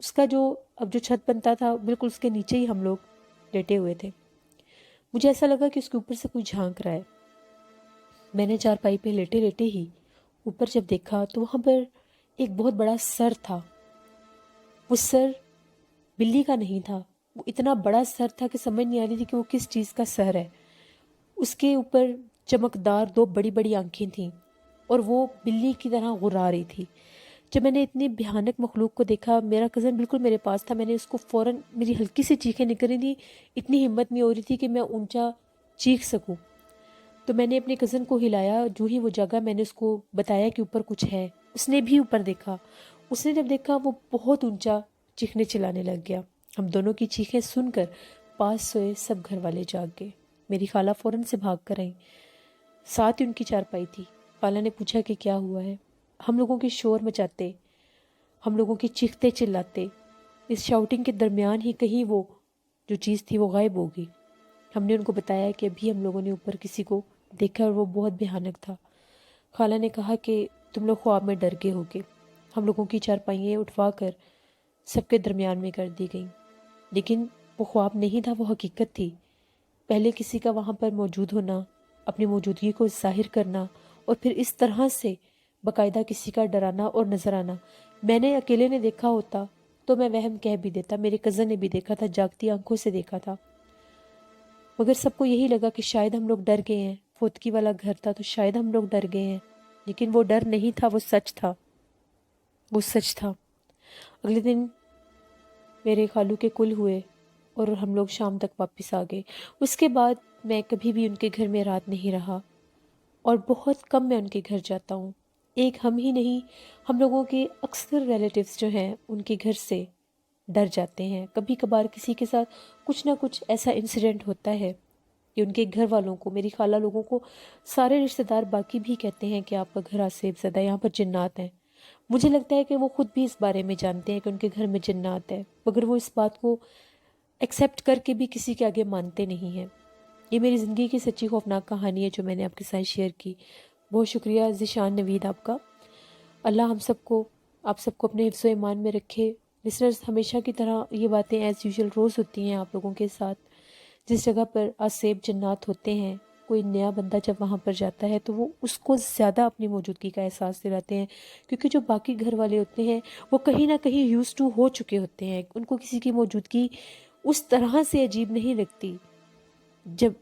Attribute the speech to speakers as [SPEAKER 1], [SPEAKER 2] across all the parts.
[SPEAKER 1] اس کا جو اب جو چھت بنتا تھا بالکل اس کے نیچے ہی ہم لوگ لیٹے ہوئے تھے۔ مجھے ایسا لگا کہ اس کے اوپر سے کوئی جھانک رہا ہے۔ میں نے چارپائی پہ لیٹے لیٹے ہی اوپر جب دیکھا تو وہاں پر ایک بہت بڑا سر تھا۔ وہ سر بلی کا نہیں تھا، وہ اتنا بڑا سر تھا کہ سمجھ نہیں آ رہی تھی کہ وہ کس چیز کا سر ہے۔ اس کے اوپر چمکدار 2 بڑی بڑی آنکھیں تھیں اور وہ بلی کی طرح غرا رہی تھی۔ جب میں نے اتنی بھیانک مخلوق کو دیکھا، میرا کزن بالکل میرے پاس تھا، میں نے اس کو فوراً، میری ہلکی سی چیخیں نکل رہی تھی، اتنی ہمت نہیں ہو رہی تھی کہ میں اونچا چیخ سکوں۔ تو میں نے اپنے کزن کو ہلایا، جو ہی وہ جگہ میں نے اس کو بتایا کہ اوپر کچھ ہے، اس نے بھی اوپر دیکھا۔ اس نے جب دیکھا وہ بہت اونچا چیخنے چلانے لگ گیا۔ ہم دونوں کی چیخیں سن کر پاس سوئے سب گھر والے جاگ گئے۔ میری خالہ فوراً سے بھاگ کر آئیں، ساتھ ہی ان کی چارپائی تھی۔ خالہ نے پوچھا کہ کیا ہوا ہے؟ ہم لوگوں کے شور مچاتے، ہم لوگوں کی چیختے چلاتے، اس شاؤٹنگ کے درمیان ہی کہیں وہ جو چیز تھی وہ غائب ہو گئی۔ ہم نے ان کو بتایا کہ ابھی ہم لوگوں نے اوپر کسی کو دیکھا اور وہ بہت بھیانک تھا۔ خالہ نے کہا کہ تم لوگ خواب میں ڈر گئے ہوگے۔ ہم لوگوں کی چارپائیاں اٹھوا کر سب کے درمیان میں کر دی گئیں، لیکن وہ خواب نہیں تھا، وہ حقیقت تھی۔ پہلے کسی کا وہاں پر موجود ہونا، اپنی موجودگی کو ظاہر کرنا، اور پھر اس طرح سے باقاعدہ کسی کا ڈرانا اور نظر آنا۔ میں نے اکیلے نے دیکھا ہوتا تو میں وہم کہہ بھی دیتا، میرے کزن نے بھی دیکھا تھا، جاگتی آنکھوں سے دیکھا تھا، مگر سب کو یہی لگا کہ شاید ہم لوگ ڈر گئے ہیں، فوتکی والا گھر تھا تو شاید ہم لوگ ڈر گئے ہیں، لیکن وہ ڈر نہیں تھا، وہ سچ تھا، وہ سچ تھا۔ اگلے دن میرے خالو کے کل ہوئے اور ہم لوگ شام تک واپس آ گئے۔ اس کے بعد میں کبھی بھی ان کے گھر میں رات نہیں رہا اور بہت کم میں ان کے گھر جاتا ہوں۔ ایک ہم ہی نہیں، ہم لوگوں کے اکثر ریلیٹیوز جو ہیں ان کے گھر سے ڈر جاتے ہیں۔ کبھی کبھار کسی کے ساتھ کچھ نہ کچھ ایسا انسیڈنٹ ہوتا ہے کہ ان کے گھر والوں کو، میری خالہ لوگوں کو، سارے رشتہ دار باقی بھی کہتے ہیں کہ آپ کا گھر آسیب زدہ ہے، یہاں پر جنات ہیں۔ مجھے لگتا ہے کہ وہ خود بھی اس بارے میں جانتے ہیں کہ ان کے گھر میں جنات ہے، مگر وہ اس بات کو ایکسیپٹ کر کے بھی کسی کے آگے مانتے نہیں ہیں۔ یہ میری زندگی کی سچی خوفناک کہانی ہے جو میں نے آپ کے ساتھ شیئر کی۔ بہت شکریہ ذیشان نوید آپ کا۔ اللہ ہم سب کو، آپ سب کو اپنے حفظ و ایمان میں رکھے۔ لسنرز، ہمیشہ کی طرح یہ باتیں ایز یوزول روز ہوتی ہیں آپ لوگوں کے ساتھ۔ جس جگہ پر آسیب جنات ہوتے ہیں، کوئی نیا بندہ جب وہاں پر جاتا ہے تو وہ اس کو زیادہ اپنی موجودگی کا احساس دلاتے ہیں، کیونکہ جو باقی گھر والے ہوتے ہیں وہ کہیں نہ کہیں یوز ٹو ہو چکے ہوتے ہیں، ان کو کسی کی موجودگی اس طرح سے عجیب نہیں لگتی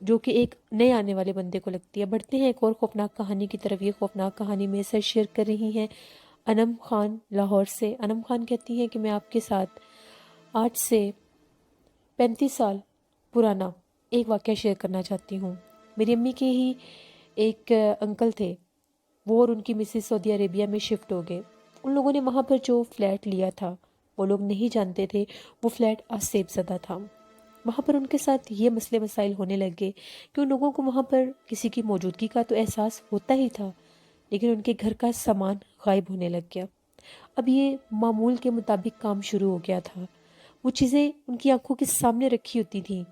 [SPEAKER 1] جو کہ ایک نئے آنے والے بندے کو لگتی ہے۔ بڑھتے ہیں ایک اور خوفناک کہانی کی طرف۔ یہ خوفناک کہانی میرے ساتھ شیئر کر رہی ہیں انم خان لاہور سے۔ انم خان کہتی ہیں کہ میں آپ کے ساتھ 8 سے 35 سال پرانا ایک واقعہ شیئر کرنا چاہتی ہوں۔ میری امی کے ہی ایک انکل تھے، وہ اور ان کی مسز سعودی عربیہ میں شفٹ ہو گئے۔ ان لوگوں نے وہاں پر جو فلیٹ لیا تھا، وہ لوگ نہیں جانتے تھے وہ فلیٹ آسیب زدہ تھا۔ وہاں پر ان کے ساتھ یہ مسئلے مسائل ہونے لگے کہ ان لوگوں کو وہاں پر کسی کی موجودگی کا تو احساس ہوتا ہی تھا، لیکن ان کے گھر کا سامان غائب ہونے لگ گیا۔ اب یہ معمول کے مطابق کام شروع ہو گیا تھا۔ وہ چیزیں ان کی آنکھوں کے سامنے رکھی ہوتی تھیں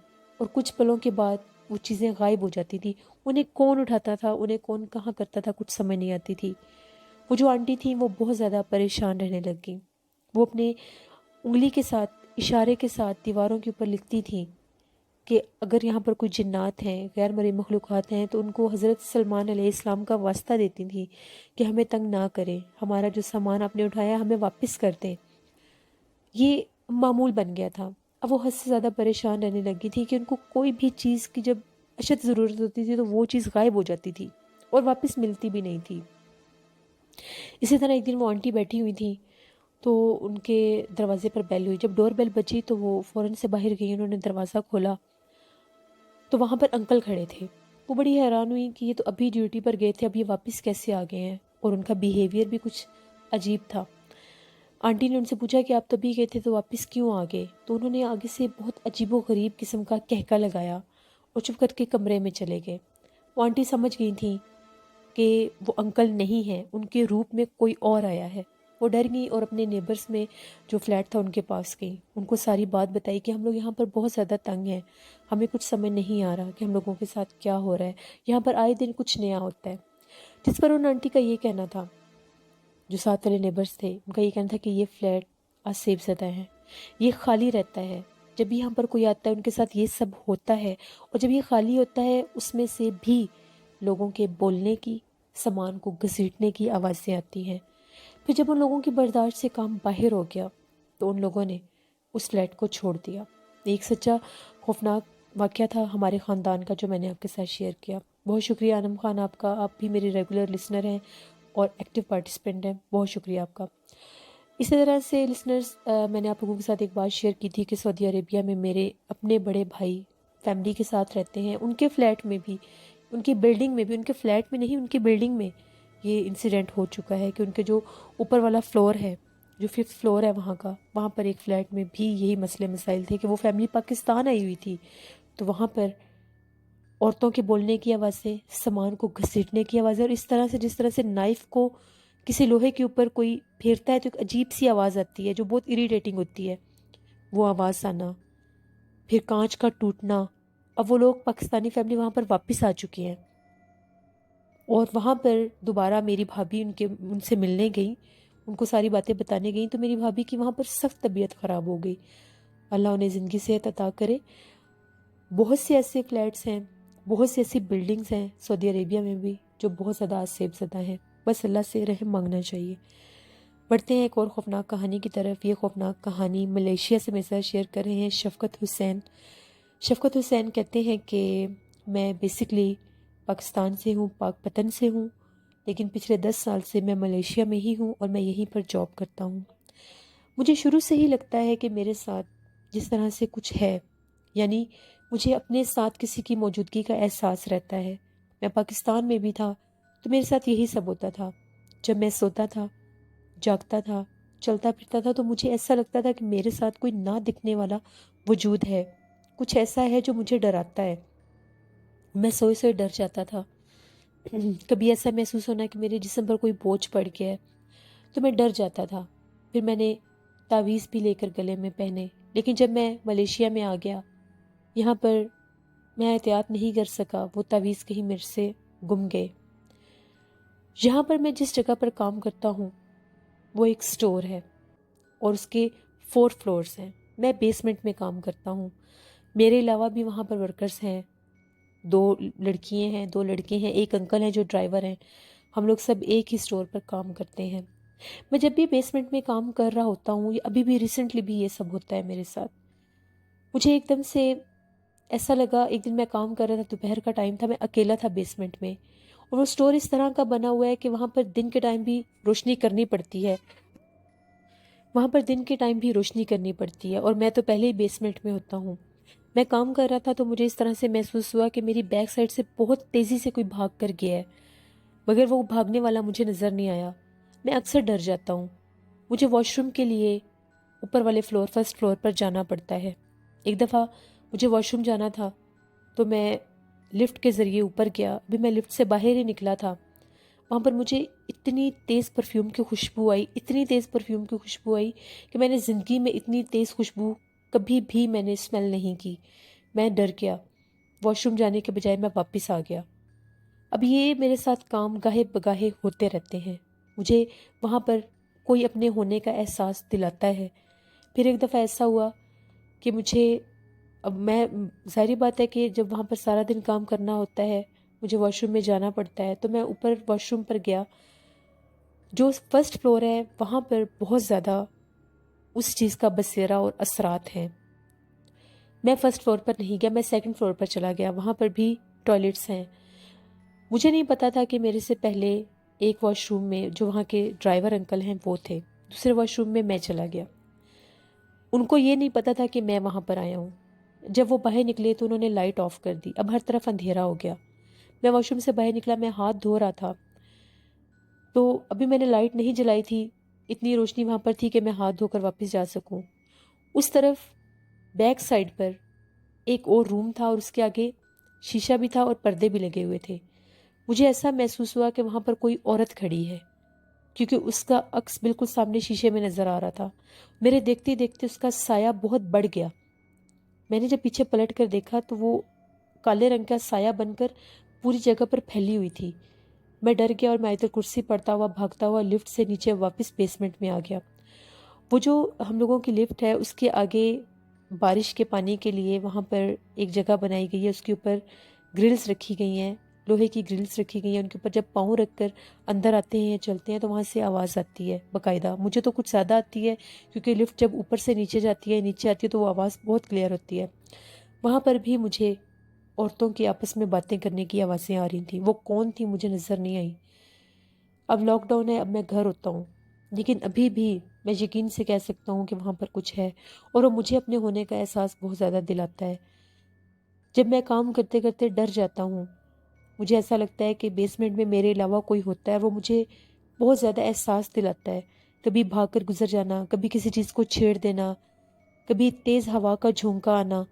[SPEAKER 1] اور کچھ پلوں کے بعد وہ چیزیں غائب ہو جاتی تھی۔ انہیں کون اٹھاتا تھا، انہیں کون کہاں کرتا تھا، کچھ سمجھ نہیں آتی تھی۔ وہ جو آنٹی تھیں وہ بہت زیادہ پریشان رہنے لگ گئیں۔ وہ اپنے انگلی کے ساتھ، اشارے کے ساتھ دیواروں کے اوپر لکھتی تھیں کہ اگر یہاں پر کوئی جنات ہیں، غیر مرئی مخلوقات ہیں، تو ان کو حضرت سلمان علیہ السلام کا واسطہ دیتی تھیں کہ ہمیں تنگ نہ کریں، ہمارا جو سامان آپ نے اٹھایا ہمیں واپس کر دیں۔ یہ معمول بن گیا تھا۔ اب وہ حد سے زیادہ پریشان رہنے لگی تھی کہ ان کو کوئی بھی چیز کی جب اشد ضرورت ہوتی تھی تو وہ چیز غائب ہو جاتی تھی اور واپس ملتی بھی نہیں تھی۔ اسی طرح ایک دن وہ آنٹی بیٹھی ہوئی تھی تو ان کے دروازے پر بیل ہوئی۔ جب ڈور بیل بجی تو وہ فوراً سے باہر گئی، انہوں نے دروازہ کھولا تو وہاں پر انکل کھڑے تھے۔ وہ بڑی حیران ہوئی کہ یہ تو ابھی ڈیوٹی پر گئے تھے، اب یہ واپس کیسے آ گئے ہیں، اور ان کا بیہیویئر بھی کچھ عجیب تھا۔ آنٹی نے ان سے پوچھا کہ آپ تبھی گئے تھے تو واپس کیوں آ گئے؟ تو انہوں نے آگے سے بہت عجیب و غریب قسم کا کہکا لگایا اور چپ کر کے کمرے میں چلے گئے۔ وہ آنٹی سمجھ گئی تھیں کہ وہ انکل نہیں ہیں، ان کے روپ میں کوئی اور آیا ہے۔ وہ ڈر گئی اور اپنے نیبرز میں جو فلیٹ تھا ان کے پاس گئی، ان کو ساری بات بتائی کہ ہم لوگ یہاں پر بہت زیادہ تنگ ہیں، ہمیں کچھ سمجھ نہیں آ رہا کہ ہم لوگوں کے ساتھ کیا ہو رہا ہے، یہاں پر آئے دن کچھ نیا ہوتا ہے۔ جس پر ان آنٹی کا یہ کہنا تھا، جو ساتھ والے نیبرز تھے ان کا یہ کہنا تھا کہ یہ فلیٹ آسیب زدہ ہیں، یہ خالی رہتا ہے. جب بھی یہاں پر کوئی آتا ہے ان کے ساتھ یہ سب ہوتا ہے، اور جب یہ خالی ہوتا ہے اس میں سے بھی لوگوں کے بولنے کی، سامان کو گھسیٹنے کی آوازیں آتی ہیں. پھر جب ان لوگوں کی برداشت سے کام باہر ہو گیا تو ان لوگوں نے اس فلیٹ کو چھوڑ دیا. ایک سچا خوفناک واقعہ تھا ہمارے خاندان کا جو میں نے آپ کے ساتھ شیئر کیا. بہت شکریہ انم خان آپ کا، آپ بھی میری ریگولر لسنر ہیں اور ایکٹیو پارٹیسپینٹ ہیں. بہت شکریہ آپ کا. اسی طرح سے لسنرز، میں نے آپ لوگوں کے ساتھ ایک بات شیئر کی تھی کہ سعودی عربیہ میں میرے اپنے بڑے بھائی فیملی کے ساتھ رہتے ہیں. ان کے فلیٹ میں بھی، ان کی بلڈنگ میں بھی، ان کے فلیٹ میں نہیں ان کی بلڈنگ میں یہ انسیڈنٹ ہو چکا ہے کہ ان کے جو اوپر والا فلور ہے، جو 5th فلور ہے وہاں کا، وہاں پر ایک فلیٹ میں بھی یہی مسئلے مسائل تھے کہ وہ فیملی پاکستان آئی ہوئی تھی. تو وہاں پر عورتوں کے بولنے کی آوازیں، سامان کو گھسیٹنے کی آوازیں، اور اس طرح سے جس طرح سے نائف کو کسی لوہے کے اوپر کوئی پھیرتا ہے تو ایک عجیب سی آواز آتی ہے جو بہت اریٹیٹنگ ہوتی ہے، وہ آواز آنا، پھر کانچ کا ٹوٹنا. اب وہ لوگ پاکستانی فیملی وہاں پر واپس آ چکے ہیں اور وہاں پر دوبارہ میری بھابھی ان سے ملنے گئی، ان کو ساری باتیں بتانے گئیں. تو میری بھابھی کی وہاں پر سخت طبیعت خراب ہو گئی. اللہ انہیں زندگی صحت عطا کرے. بہت سے ایسے فلیٹس ہیں، بہت سی ایسی بلڈنگز ہیں سعودی عربیہ میں بھی جو بہت زیادہ آسیب زدہ ہیں. بس اللہ سے رحم مانگنا چاہیے. بڑھتے ہیں ایک اور خوفناک کہانی کی طرف. یہ خوفناک کہانی ملیشیا سے میرے ساتھ شیئر کر رہے ہیں شفقت حسین. شفقت حسین کہتے ہیں کہ میں بیسکلی پاکستان سے ہوں، پاک پتن سے ہوں، لیکن پچھلے 10 سال سے میں ملیشیا میں ہی ہوں اور میں یہیں پر جاب کرتا ہوں. مجھے شروع سے ہی لگتا ہے کہ میرے ساتھ جس طرح سے کچھ ہے، یعنی مجھے اپنے ساتھ کسی کی موجودگی کا احساس رہتا ہے. میں پاکستان میں بھی تھا تو میرے ساتھ یہی سب ہوتا تھا. جب میں سوتا تھا، جاگتا تھا، چلتا پھرتا تھا تو مجھے ایسا لگتا تھا کہ میرے ساتھ کوئی نہ دکھنے والا وجود ہے، کچھ ایسا ہے جو مجھے ڈراتا ہے. میں سوئے سوئے ڈر جاتا تھا. کبھی ایسا محسوس ہونا کہ میرے جسم پر کوئی بوجھ پڑ گیا ہے تو میں ڈر جاتا تھا. پھر میں نے تعویذ بھی لے کر گلے میں پہنے، لیکن جب میں ملیشیا میں آ گیا، یہاں پر میں احتیاط نہیں کر سکا، وہ تعویذ کہیں میرے سے گم گئے. یہاں پر میں جس جگہ پر کام کرتا ہوں وہ ایک سٹور ہے اور اس کے 4 فلورز ہیں. میں بیسمنٹ میں کام کرتا ہوں. میرے علاوہ بھی وہاں پر ورکرز ہیں، 2 لڑکیاں ہیں، 2 لڑکے ہیں، ایک انکل ہیں جو ڈرائیور ہیں. ہم لوگ سب ایک ہی سٹور پر کام کرتے ہیں. میں جب بھی بیسمنٹ میں کام کر رہا ہوتا ہوں، ابھی بھی ریسنٹلی بھی یہ سب ہوتا ہے میرے ساتھ. مجھے ایک دم سے ایسا لگا، ایک دن میں کام کر رہا تھا، دوپہر کا ٹائم تھا، میں اکیلا تھا بیسمنٹ میں، اور وہ سٹور اس طرح کا بنا ہوا ہے کہ وہاں پر دن کے ٹائم بھی روشنی کرنی پڑتی ہے، اور میں تو پہلے ہی بیسمنٹ میں ہوتا ہوں. میں کام کر رہا تھا تو مجھے اس طرح سے محسوس ہوا کہ میری بیک سائڈ سے بہت تیزی سے کوئی بھاگ کر گیا ہے، مگر وہ بھاگنے والا مجھے نظر نہیں آیا. میں اکثر ڈر جاتا ہوں. مجھے واش روم کے لیے اوپر والے فلور، 1st فلور پر جانا پڑتا ہے. ایک دفعہ مجھے واش روم جانا تھا تو میں لفٹ کے ذریعے اوپر گیا. ابھی میں لفٹ سے باہر ہی نکلا تھا، وہاں پر مجھے اتنی تیز پرفیوم کی خوشبو آئی کہ میں نے زندگی میں اتنی تیز خوشبو کبھی بھی میں نے اسمیل نہیں کی. میں ڈر گیا. واش روم جانے کے بجائے میں واپس آ گیا. اب یہ میرے ساتھ کام گاہے بگاہے ہوتے رہتے ہیں. مجھے وہاں پر کوئی اپنے ہونے کا احساس دلاتا ہے. پھر ایک دفعہ ایسا ہوا کہ اب میں، ظاہری بات ہے کہ جب وہاں پر سارا دن کام کرنا ہوتا ہے، مجھے واش روم میں جانا پڑتا ہے، تو میں اوپر واش روم پر گیا. جو 1st فلور ہے وہاں پر بہت زیادہ اس چیز کا بسیرا اور اثرات ہیں. میں 1st فلور پر نہیں گیا، میں 2nd فلور پر چلا گیا. وہاں پر بھی ٹوائلٹس ہیں. مجھے نہیں پتا تھا کہ میرے سے پہلے ایک واش روم میں جو وہاں کے ڈرائیور انکل ہیں وہ تھے، دوسرے واش روم میں چلا گیا. ان کو یہ نہیں پتا تھا کہ میں وہاں پر آیا ہوں. جب وہ باہر نکلے تو انہوں نے لائٹ آف کر دی. اب ہر طرف اندھیرا ہو گیا. میں واش روم سے باہر نکلا، میں ہاتھ دھو رہا تھا تو ابھی میں نے لائٹ نہیں جلائی تھی، اتنی روشنی وہاں پر تھی کہ میں ہاتھ دھو کر واپس جا سکوں. اس طرف بیک سائڈ پر ایک اور روم تھا اور اس کے آگے شیشہ بھی تھا اور پردے بھی لگے ہوئے تھے. مجھے ایسا محسوس ہوا کہ وہاں پر کوئی عورت کھڑی ہے، کیونکہ اس کا عکس بالکل سامنے شیشے میں نظر آ رہا تھا. میرے دیکھتے دیکھتے اس کا سایہ بہت بڑھ گیا. میں نے جب پیچھے پلٹ کر دیکھا تو وہ کالے رنگ کا سایہ بن کر پوری جگہ پر پھیلی ہوئی تھی. میں ڈر گیا اور میں آیت الکرسی پڑھتا ہوا بھاگتا ہوا لفٹ سے نیچے واپس بیسمنٹ میں آ گیا. وہ جو ہم لوگوں کی لفٹ ہے اس کے آگے بارش کے پانی کے لیے وہاں پر ایک جگہ بنائی گئی ہے، اس کے اوپر گرلز رکھی گئی ہیں، لوہے کی گرلز رکھی گئی ہیں، ان کے اوپر جب پاؤں رکھ کر اندر آتے ہیں چلتے ہیں تو وہاں سے آواز آتی ہے باقاعدہ. مجھے تو کچھ زیادہ آتی ہے کیونکہ لفٹ جب اوپر سے نیچے جاتی ہے نیچے آتی ہے تو وہ آواز بہت کلیئر ہوتی ہے. وہاں پر بھی مجھے عورتوں کی آپس میں باتیں کرنے کی آوازیں آ رہی تھیں. وہ کون تھی مجھے نظر نہیں آئی. اب لاک ڈاؤن ہے، اب میں گھر ہوتا ہوں، لیکن ابھی بھی میں یقین سے کہہ سکتا ہوں کہ وہاں پر کچھ ہے اور وہ مجھے اپنے ہونے کا احساس بہت زیادہ دلاتا ہے. جب میں کام کرتے کرتے ڈر جاتا ہوں، مجھے ایسا لگتا ہے کہ بیسمنٹ میں میرے علاوہ کوئی ہوتا ہے، وہ مجھے بہت زیادہ احساس دلاتا ہے. کبھی بھاگ کر گزر جانا، کبھی کسی چیز کو چھیڑ دینا، کبھی تیز ہوا کا جھونکا آنا.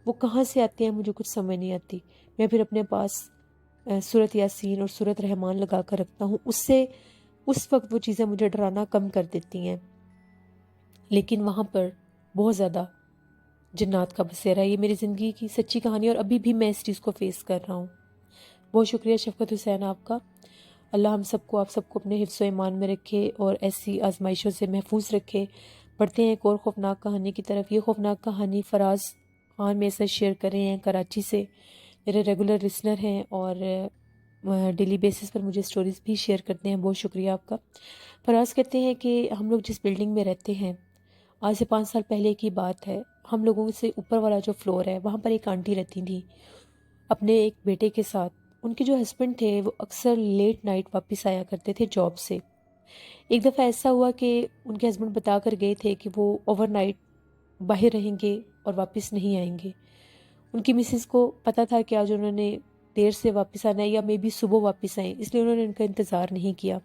[SPEAKER 1] وہ کہاں سے آتے ہیں مجھے کچھ سمجھ نہیں آتی. میں پھر اپنے پاس سورت یاسین اور سورت رحمان لگا کر رکھتا ہوں. اس وقت وہ چیزیں مجھے ڈرانا کم کر دیتی ہیں. لیکن وہاں پر بہت زیادہ جنات کا بسیرا ہے. یہ میری زندگی کی سچی کہانی اور ابھی بھی میں اس چیز کو فیس کر رہا ہوں. بہت شکریہ شفقت حسین آپ کا. اللہ ہم سب کو، آپ سب کو اپنے حفظ و ایمان میں رکھے اور ایسی آزمائشوں سے محفوظ رکھے. پڑھتے ہیں ایک اور خوفناک کہانی کی طرف. یہ خوفناک کہانی فراز خان میرے ساتھ شیئر کر رہے ہیں کراچی سے. میرے ریگولر لسنر ہیں اور ڈیلی بیسس پر مجھے سٹوریز بھی شیئر کرتے ہیں. بہت شکریہ آپ کا. فراز کہتے ہیں کہ ہم لوگ جس بلڈنگ میں رہتے ہیں، آج سے 5 سال پہلے کی بات ہے، ہم لوگوں سے اوپر والا جو فلور ہے وہاں پر ایک آنٹی رہتی تھیں اپنے ایک بیٹے کے ساتھ. ان کے جو ہسبینڈ تھے وہ اکثر لیٹ نائٹ واپس آیا کرتے تھے جاب سے. ایک دفعہ ایسا ہوا کہ ان کے ہسبینڈ بتا کر گئے تھے کہ وہ اوور نائٹ باہر رہیں گے اور واپس نہیں آئیں گے. ان کی مسز کو پتہ تھا کہ آج انہوں نے دیر سے واپس آنا ہے یا مے بی صبح واپس آئیں، اس لیے انہوں نے ان کا انتظار نہیں کیا.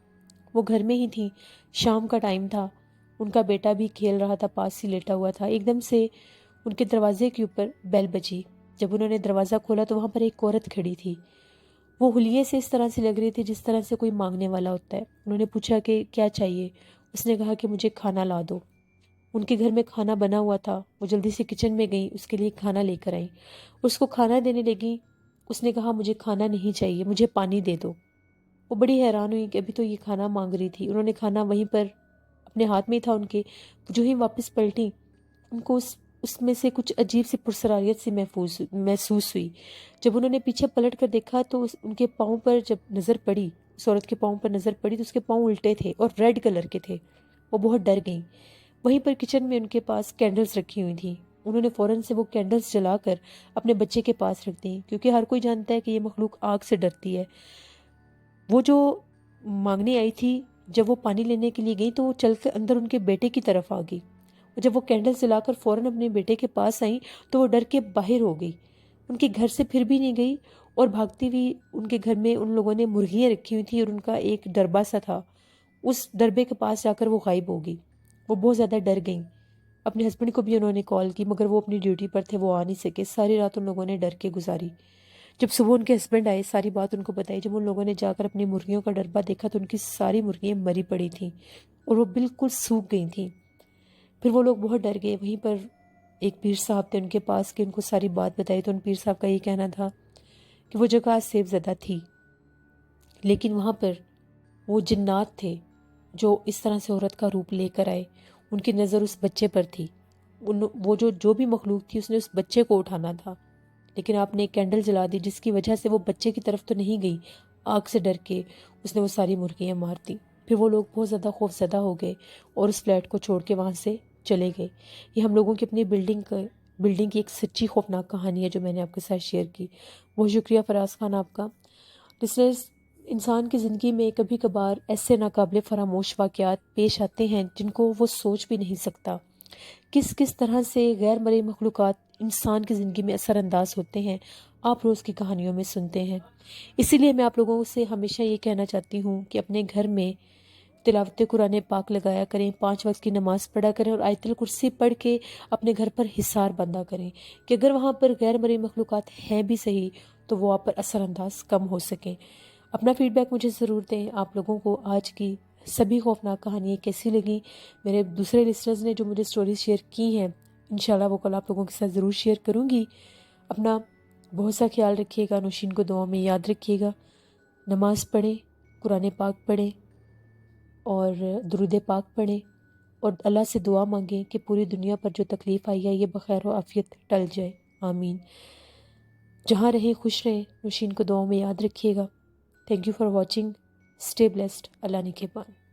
[SPEAKER 1] وہ گھر میں ہی تھیں. شام کا ٹائم تھا. ان کا بیٹا بھی کھیل رہا تھا، پاس ہی لیٹا ہوا تھا. ایک دم سے ان کے دروازے کے اوپر بیل بجی. جب انہوں نے دروازہ کھولا تو وہاں پر ایک عورت کھڑی تھی. وہ حلیے سے اس طرح سے لگ رہی تھی جس طرح سے کوئی مانگنے والا ہوتا ہے. انہوں نے پوچھا کہ کیا چاہیے. اس نے کہا کہ مجھے کھانا لا دو. ان کے گھر میں کھانا بنا ہوا تھا. وہ جلدی سے کچن میں گئیں، اس کے لیے کھانا لے کر آئیں. اس کو کھانا دینے لگی. اس نے کہا مجھے کھانا نہیں چاہیے، مجھے پانی دے دو. وہ بڑی حیران ہوئی کہ ابھی تو یہ کھانا مانگ رہی تھی. انہوں نے کھانا وہیں پر اپنے ہاتھ میں تھا ان کے. جو ہی واپس پلٹی ان کو اس میں سے کچھ عجیب سی پرسراریت سی محسوس ہوئی. جب انہوں نے پیچھے پلٹ کر دیکھا تو ان کے پاؤں پر جب نظر پڑی، اس عورت کے پاؤں پر نظر پڑی تو اس کے پاؤں الٹے تھے اور ریڈ کلر کے تھے. وہ بہت ڈر گئیں. وہیں پر کچن میں ان کے پاس کینڈلز رکھی ہوئی تھیں. انہوں نے فوراً سے وہ کینڈلز جلا کر اپنے بچے کے پاس رکھ دیں کیونکہ ہر کوئی جانتا ہے کہ یہ مخلوق آگ سے ڈرتی ہے. وہ جو مانگنے آئی تھی جب وہ پانی لینے کے لیے گئی تو وہ چل کر اندر ان کے بیٹے کی طرف آ گئی. جب وہ کینڈل جلا کر فوراً اپنے بیٹے کے پاس آئیں تو وہ ڈر کے باہر ہو گئی. ان کے گھر سے پھر بھی نہیں گئی اور بھاگتی ہوئی ان کے گھر میں ان لوگوں نے مرغیاں رکھی ہوئی تھیں اور ان کا ایک ڈربہ سا تھا. اس ڈربے کے پاس جا کر وہ غائب ہو گئی. وہ بہت زیادہ ڈر گئیں. اپنے ہسبینڈ کو بھی انہوں نے کال کی مگر وہ اپنی ڈیوٹی پر تھے، وہ آ نہیں سکے. ساری رات ان لوگوں نے ڈر کے گزاری. جب صبح ان کے ہسبینڈ آئے ساری بات ان کو بتائی. جب ان لوگوں نے جا کر اپنی مرغیوں کا ڈربہ دیکھا تو ان کی ساری مرغیاں مری پڑی تھیں اور وہ بالکل سوکھ گئی تھیں. پھر وہ لوگ بہت ڈر گئے. وہیں پر ایک پیر صاحب تھے ان کے پاس کہ ان کو ساری بات بتائی تو ان پیر صاحب کا یہ کہنا تھا کہ وہ جگہ سیف زدہ تھی لیکن وہاں پر وہ جنات تھے جو اس طرح سے عورت کا روپ لے کر آئے. ان کی نظر اس بچے پر تھی. وہ جو بھی مخلوق تھی اس نے اس بچے کو اٹھانا تھا لیکن آپ نے ایک کینڈل جلا دی جس کی وجہ سے وہ بچے کی طرف تو نہیں گئی. آگ سے ڈر کے اس نے وہ ساری مرغیاں مار دی. پھر وہ لوگ بہت زیادہ خوف زدہ ہو گئے اور اس فلیٹ کو چھوڑ کے وہاں سے چلے گئے. یہ ہم لوگوں کی اپنی بلڈنگ کی ایک سچی خوفناک کہانی ہے جو میں نے آپ کے ساتھ شیئر کی. بہت شکریہ فراز خان آپ کا. لسنرز، انسان کی زندگی میں کبھی کبھار ایسے ناقابل فراموش واقعات پیش آتے ہیں جن کو وہ سوچ بھی نہیں سکتا. کس طرح سے غیر مرئی مخلوقات انسان کی زندگی میں اثر انداز ہوتے ہیں آپ روز کی کہانیوں میں سنتے ہیں. اسی لیے میں آپ لوگوں سے ہمیشہ یہ کہنا چاہتی ہوں کہ اپنے گھر میں تلاوت قرآن پاک لگایا کریں، 5 وقت کی نماز پڑھا کریں اور آیت الکرسی پڑھ کے اپنے گھر پر حصار باندھا کریں کہ اگر وہاں پر غیر مرئی مخلوقات ہیں بھی صحیح تو وہ آپ پر اثر انداز کم ہو سکیں. اپنا فیڈ بیک مجھے ضرور دیں. آپ لوگوں کو آج کی سبھی خوفناک کہانیاں کیسی لگیں. میرے دوسرے لسنرز نے جو مجھے سٹوریز شیئر کی ہیں انشاءاللہ وہ کل آپ لوگوں کے ساتھ ضرور شیئر کروں گی. اپنا بہت سا خیال رکھیے گا. نوشین کو دعاؤں میں یاد رکھیے گا. نماز پڑھیں، قرآن پاک پڑھیں اور درود پاک پڑھیں. اور اللہ سے دعا مانگیں کہ پوری دنیا پر جو تکلیف آئی ہے یہ بخیر و عافیت ٹل جائے، آمین۔ جہاں رہیں خوش رہیں، نوشین کو دعاؤں میں یاد رکھیے گا۔ Thank you for watching, stay blessed, اللہ نگہبان۔